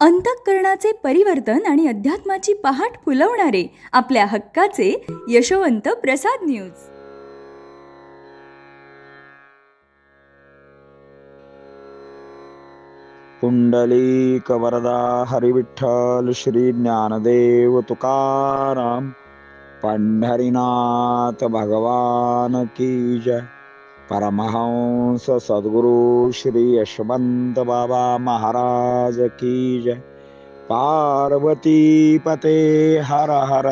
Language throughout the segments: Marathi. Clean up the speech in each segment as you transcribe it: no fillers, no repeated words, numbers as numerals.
अंतःकरणाचे परिवर्तन आणि अध्यात्माची पहाट फुलवणारे आपल्या हक्काचे यशोवंत प्रसाद न्यूज. पुंडलिक वरदा हरिविठ्ठल श्री ज्ञानदेव तुकाराम पंढरीनाथ भगवान की जय. परमहंस सद्गुरु श्री यशवंत बाबा महाराज की जय. पार्वती पते हर हर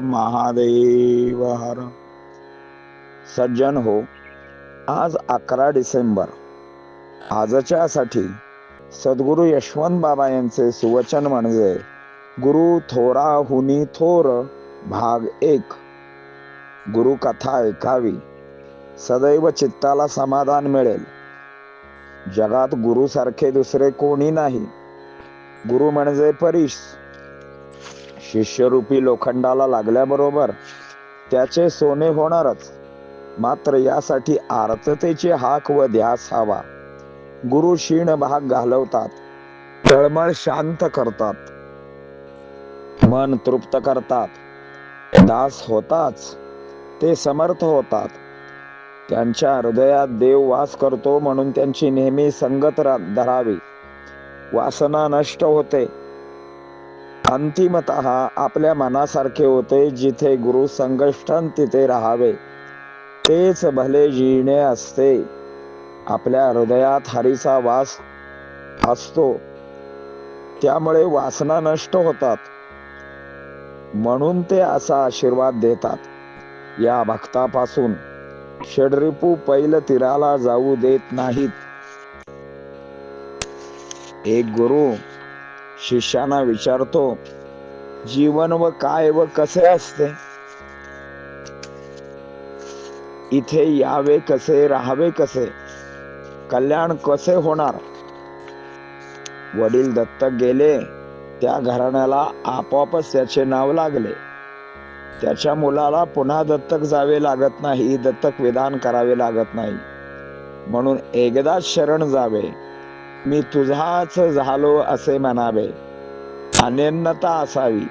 महादेव हर. सज्जन हो, आज 11 डिसेंबर. आजच्यासाठी सद्गुरु यशवंत बाबा यांचे सुवचन म्हणजे गुरु थोराहुनी थोर भाग 1. गुरु कथा ऐकावी, सदैव चित्ताला समाधान मिळेल. जगात गुरु सारखे दुसरे कोणी नाही. गुरु म्हणजे परीस. शिष्यरूपी लोखंडाला लागल्याबरोबर त्याचे सोने होणारच. मात्र यासाठी आर्ततेची हाक व ध्यास हवा. गुरु क्षीण भाग घालवतात, तळमळ शांत करतात, मन तृप्त करतात. दास होताच ते समर्थ होतात. त्यांच्या हृदयात देव वास करतो म्हणून त्यांची नेहमी संगत धरावी. वासना नष्ट होते. अंतिमतः आपल्या मनासारखे होते. जिथे गुरु संगष्टन तिथे राहावे, तेच भले जीणे असते. आपल्या हृदयात हरीचा वास असतो, त्यामुळे वासना नष्ट होतात. म्हणून ते असा आशीर्वाद देतात. या भक्तापासून षड्रिपू पैल तीराला जाऊ देत नाहीत. एक गुरु शिष्याना विचारतो, जीवन व काय व कसे असते? इथे यावे कसे, राहावे कसे, कल्याण कसे होणार? वडील दत्तक गेले, त्या घराण्याला आपोआपच त्याचे नाव लागले. त्याच्या मुलाला पुन्हा दत्तक जावे लागत नाही, दत्तक विधान करावे लागत नाही. म्हणून एकदाच शरण जावे. मी तुझाच झालो असे म्हणावे. अनन्यता असावी.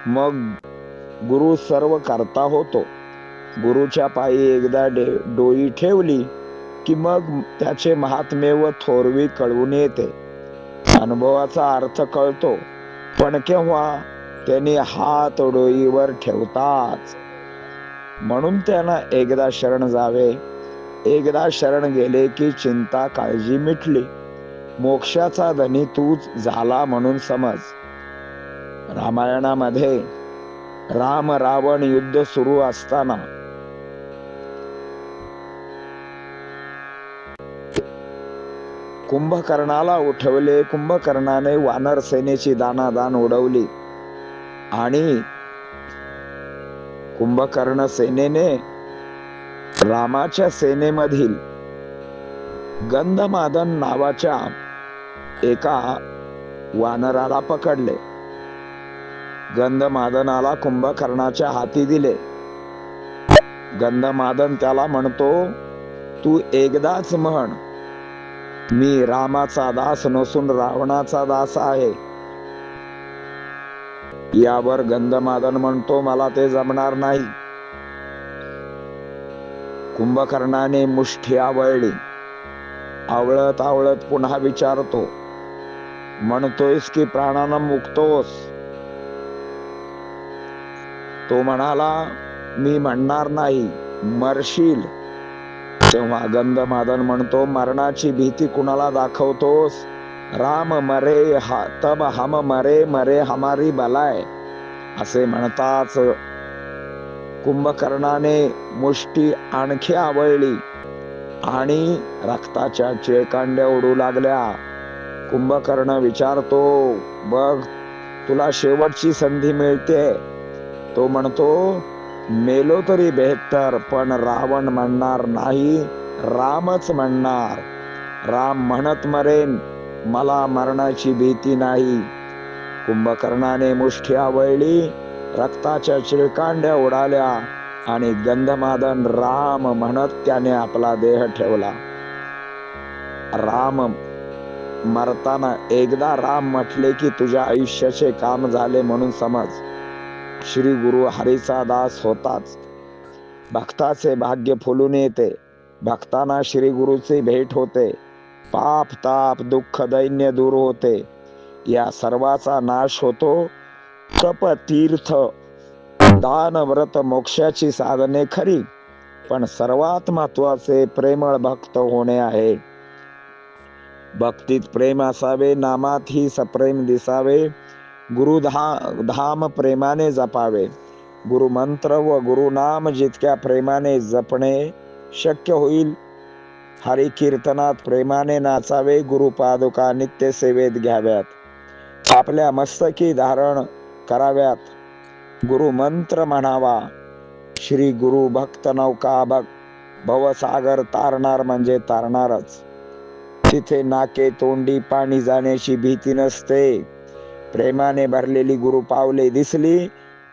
मग गुरु सर्व करता होतो. गुरुच्या पायी एकदा डोई ठेवली की मग त्याचे महात्म्य व थोरवी कळवून येते. अनुभवाचा अर्थ कळतो, पण केव्हा? त्यांनी हात डोईवर ठेवताच. म्हणून त्यांना एकदा शरण जावे. एकदा शरण गेले की चिंता काळजी मिटली. मोक्षाचा धनी तूच झाला म्हणून समज. रामायणामध्ये राम रावण युद्ध सुरू असताना कुंभकर्णाला उठवले. कुंभकर्णाने वानर सेनेची दानादान उडवली आणि कुंभकर्ण सेनेने रामाच्या सेनेमधील गंधमादन नावाच्या एका वानराला पकडले. गंधमादनाला कुंभकर्णाच्या हाती दिले. गंधमादन त्याला म्हणतो, तू एकदाच म्हण, मी रामाचा दास नसून रावणाचा दास आहे. यावर गंधमादन म्हणतो, मला ते जमणार नाही. कुंभकर्णाने मुष्ठी आवळली. आवळत आवळत पुन्हा विचारतो, म्हणतोयस की प्राणानं मुक्तोस? तो म्हणाला, मी म्हणणार नाही, मरशील. तेव्हा गंधमादन म्हणतो, मरणाची भीती कुणाला दाखवतोस? राम मरे तब हम मरे, मरे हमारी बलाय. असे म्हणताच कुंभकर्णाने मुष्टी आणखी आवळली आणि रक्ताच्या चिळकांड्या उडू लागल्या. कुंभकर्ण विचारतो, बघ, तुला शेवटची संधी मिळते. तो म्हणतो, मेलो तरी बेहत्तर, पण रावण म्हणणार नाही, रामच म्हणणार. राम म्हणत मरेन, मला मरणाची भीती नाही. कुंभकर्णाने मुष्ठी आवळली, रक्ताच्या चिळकांड्या उडाल्या आणि गंधमादन राम म्हणत त्याने आपला देह ठेवला. राम मरताना एकदा राम म्हटले की तुझ्या आयुष्याचे काम झाले म्हणून समज. श्री गुरु हरीचा दास होताच. भक्ताचे भाग्य फुलून येते. भक्तांना श्री गुरुची भेट होते. पाप ताप दुःख दैन्य दूर होते. या सर्वाचा नाश होतो. तप तीर्थ दान व्रत मोक्षाची साधने खरी, पण सर्वात महत्वाचे प्रेमळ भक्त होणे आहे. भक्तीत प्रेम असावे, नामातही सप्रेम दिसावे. धाम प्रेमाने जपावे. गुरुमंत्र व गुरुनाम जितक्या प्रेमाने जपणे शक्य होईल, हरी कीर्तनात प्रेमाने नाचावे. गुरुपादुका नित्य सेवेत घ्याव्यात. आपल्या मस्तकी धारण कराव्यात. गुरुमंत्र म्हणावा. श्री गुरु भक्त नौका भवसागर तारणार म्हणजे तारणारच. तिथे नाके तोंडी पाणी जाण्याची भीती नसते. प्रेमाने भरलेली गुरु पावले दिसली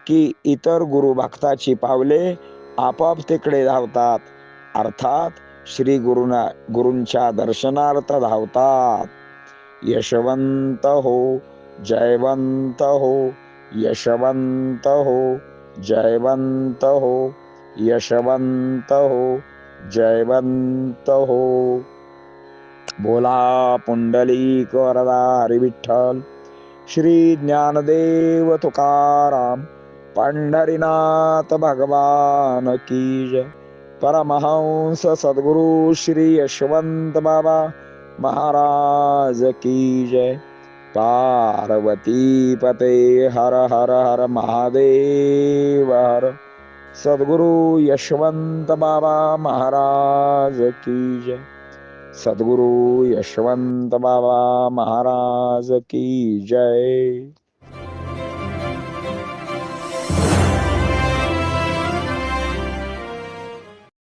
की इतर गुरु भक्ताची पावले आपोआप तिकडे धावतात. अर्थात श्री गुरूंच्या दर्शनार्थ धावतात. यशवंत हो, जयवंत हो, यशवंत हो, जयवंत हो, यशवंत हो, जयवंत हो. बोला पुंडलिक वरदा हरी विठ्ठल. श्री ज्ञानदेव तुकाराम पंढरीनाथ भगवान की जय. परमहंस सद्गुरु श्री यशवंत बाबा महाराज की जय. पार्वती पते हर हर हर महादेव हर. सद्गुरु यशवंत बाबा महाराज की जय. सद्गुरु यशवंत बाबा महाराज की जय.